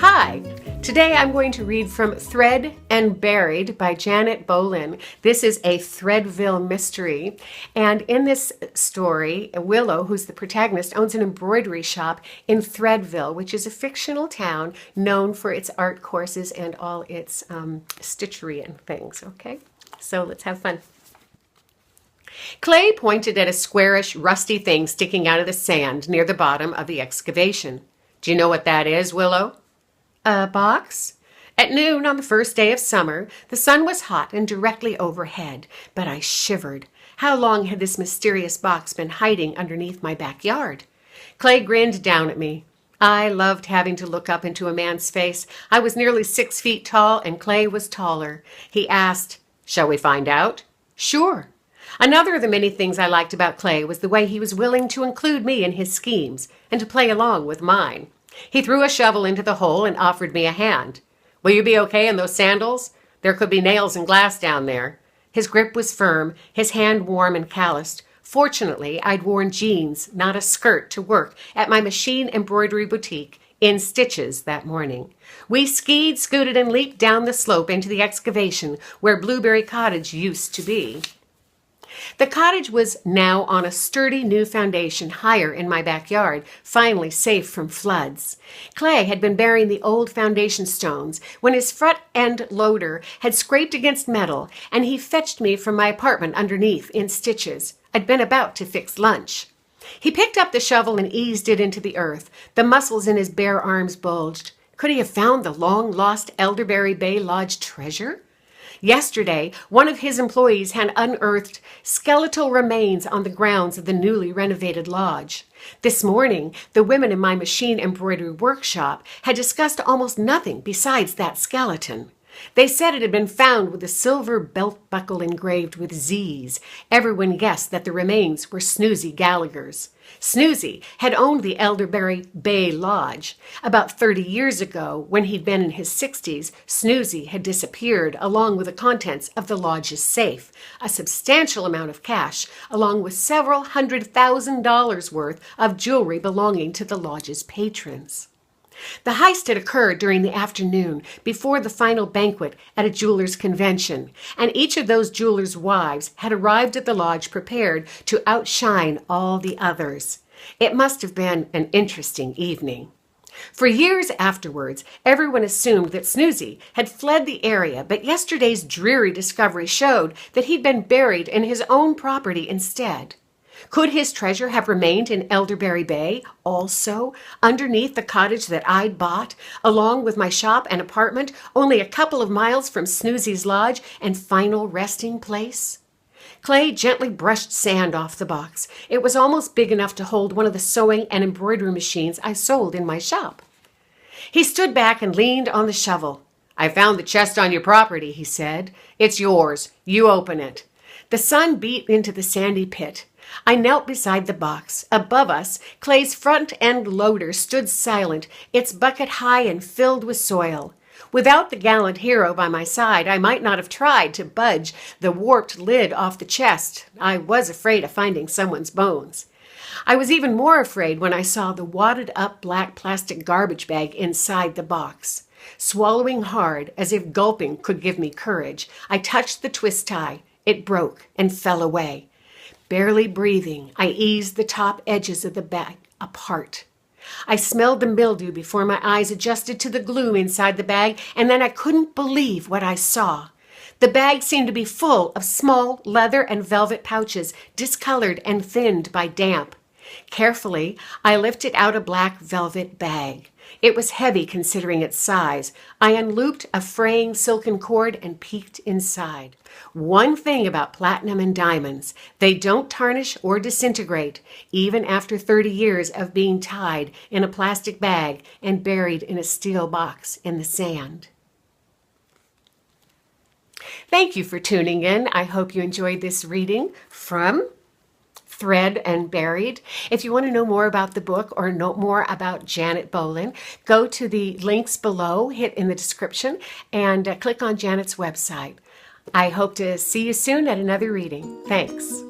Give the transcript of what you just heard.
Hi! Today I'm going to read from Thread and Buried by Janet Bolin. This is a Threadville mystery. And in this story, Willow, who's the protagonist, owns an embroidery shop in Threadville, which is a fictional town known for its art courses and all its stitchery and things. Okay, so let's have fun. Clay pointed at a squarish, rusty thing sticking out of the sand near the bottom of the excavation. Do you know what that is, Willow? A box? At noon on the first day of summer, the sun was hot and directly overhead, but I shivered. How long had this mysterious box been hiding underneath my backyard? Clay grinned down at me. I loved having to look up into a man's face. I was nearly 6 feet tall, and Clay was taller. He asked, "Shall we find out?" "Sure." Another of the many things I liked about Clay was the way he was willing to include me in his schemes and to play along with mine. He threw a shovel into the hole and offered me a hand. "Will you be okay in those sandals? There could be nails and glass down there." His grip was firm, his hand warm and calloused. Fortunately, I'd worn jeans, not a skirt, to work at my machine embroidery boutique in stitches that morning. We skied, scooted, and leaped down the slope into the excavation where Blueberry Cottage used to be. The cottage was now on a sturdy new foundation higher in my backyard, finally safe from floods. Clay had been burying the old foundation stones when his front-end loader had scraped against metal, and he fetched me from my apartment underneath in stitches. I'd been about to fix lunch. He picked up the shovel and eased it into the earth. The muscles in his bare arms bulged. Could he have found the long-lost Elderberry Bay Lodge treasure? Yesterday, one of his employees had unearthed skeletal remains on the grounds of the newly renovated lodge. This morning, the women in my machine embroidery workshop had discussed almost nothing besides that skeleton. They said it had been found with a silver belt buckle engraved with Z's. Everyone guessed that the remains were Snoozy Gallagher's. Snoozy had owned the Elderberry Bay Lodge. About 30 years ago, when he'd been in his 60s, Snoozy had disappeared along with the contents of the lodge's safe, a substantial amount of cash, along with several $100,000 worth of jewelry belonging to the lodge's patrons. The heist had occurred during the afternoon before the final banquet at a jeweler's convention, and each of those jewelers' wives had arrived at the lodge prepared to outshine all the others. It must have been an interesting evening. For years afterwards, everyone assumed that Snoozy had fled the area, but yesterday's dreary discovery showed that he'd been buried in his own property instead. Could his treasure have remained in Elderberry Bay, also, underneath the cottage that I'd bought, along with my shop and apartment, only a couple of miles from Snoozy's lodge and final resting place? Clay gently brushed sand off the box. It was almost big enough to hold one of the sewing and embroidery machines I sold in my shop. He stood back and leaned on the shovel. "I found the chest on your property," he said. "It's yours. You open it." The sun beat into the sandy pit. I knelt beside the box. Above us, Clay's front-end loader stood silent, its bucket high and filled with soil. Without the gallant hero by my side, I might not have tried to budge the warped lid off the chest. I was afraid of finding someone's bones. I was even more afraid when I saw the wadded-up black plastic garbage bag inside the box. Swallowing hard, as if gulping could give me courage, I touched the twist tie. It broke and fell away. Barely breathing, I eased the top edges of the bag apart. I smelled the mildew before my eyes adjusted to the gloom inside the bag, and then I couldn't believe what I saw. The bag seemed to be full of small leather and velvet pouches, discolored and thinned by damp. Carefully, I lifted out a black velvet bag. It was heavy considering its size. I unlooped a fraying silken cord and peeked inside. One thing about platinum and diamonds, they don't tarnish or disintegrate, even after 30 years of being tied in a plastic bag and buried in a steel box in the sand. Thank you for tuning in. I hope you enjoyed this reading from Thread and Buried. If you want to know more about the book or know more about Janet Bolin, go to the links below, hit in the description, and click on Janet's website. I hope to see you soon at another reading. Thanks.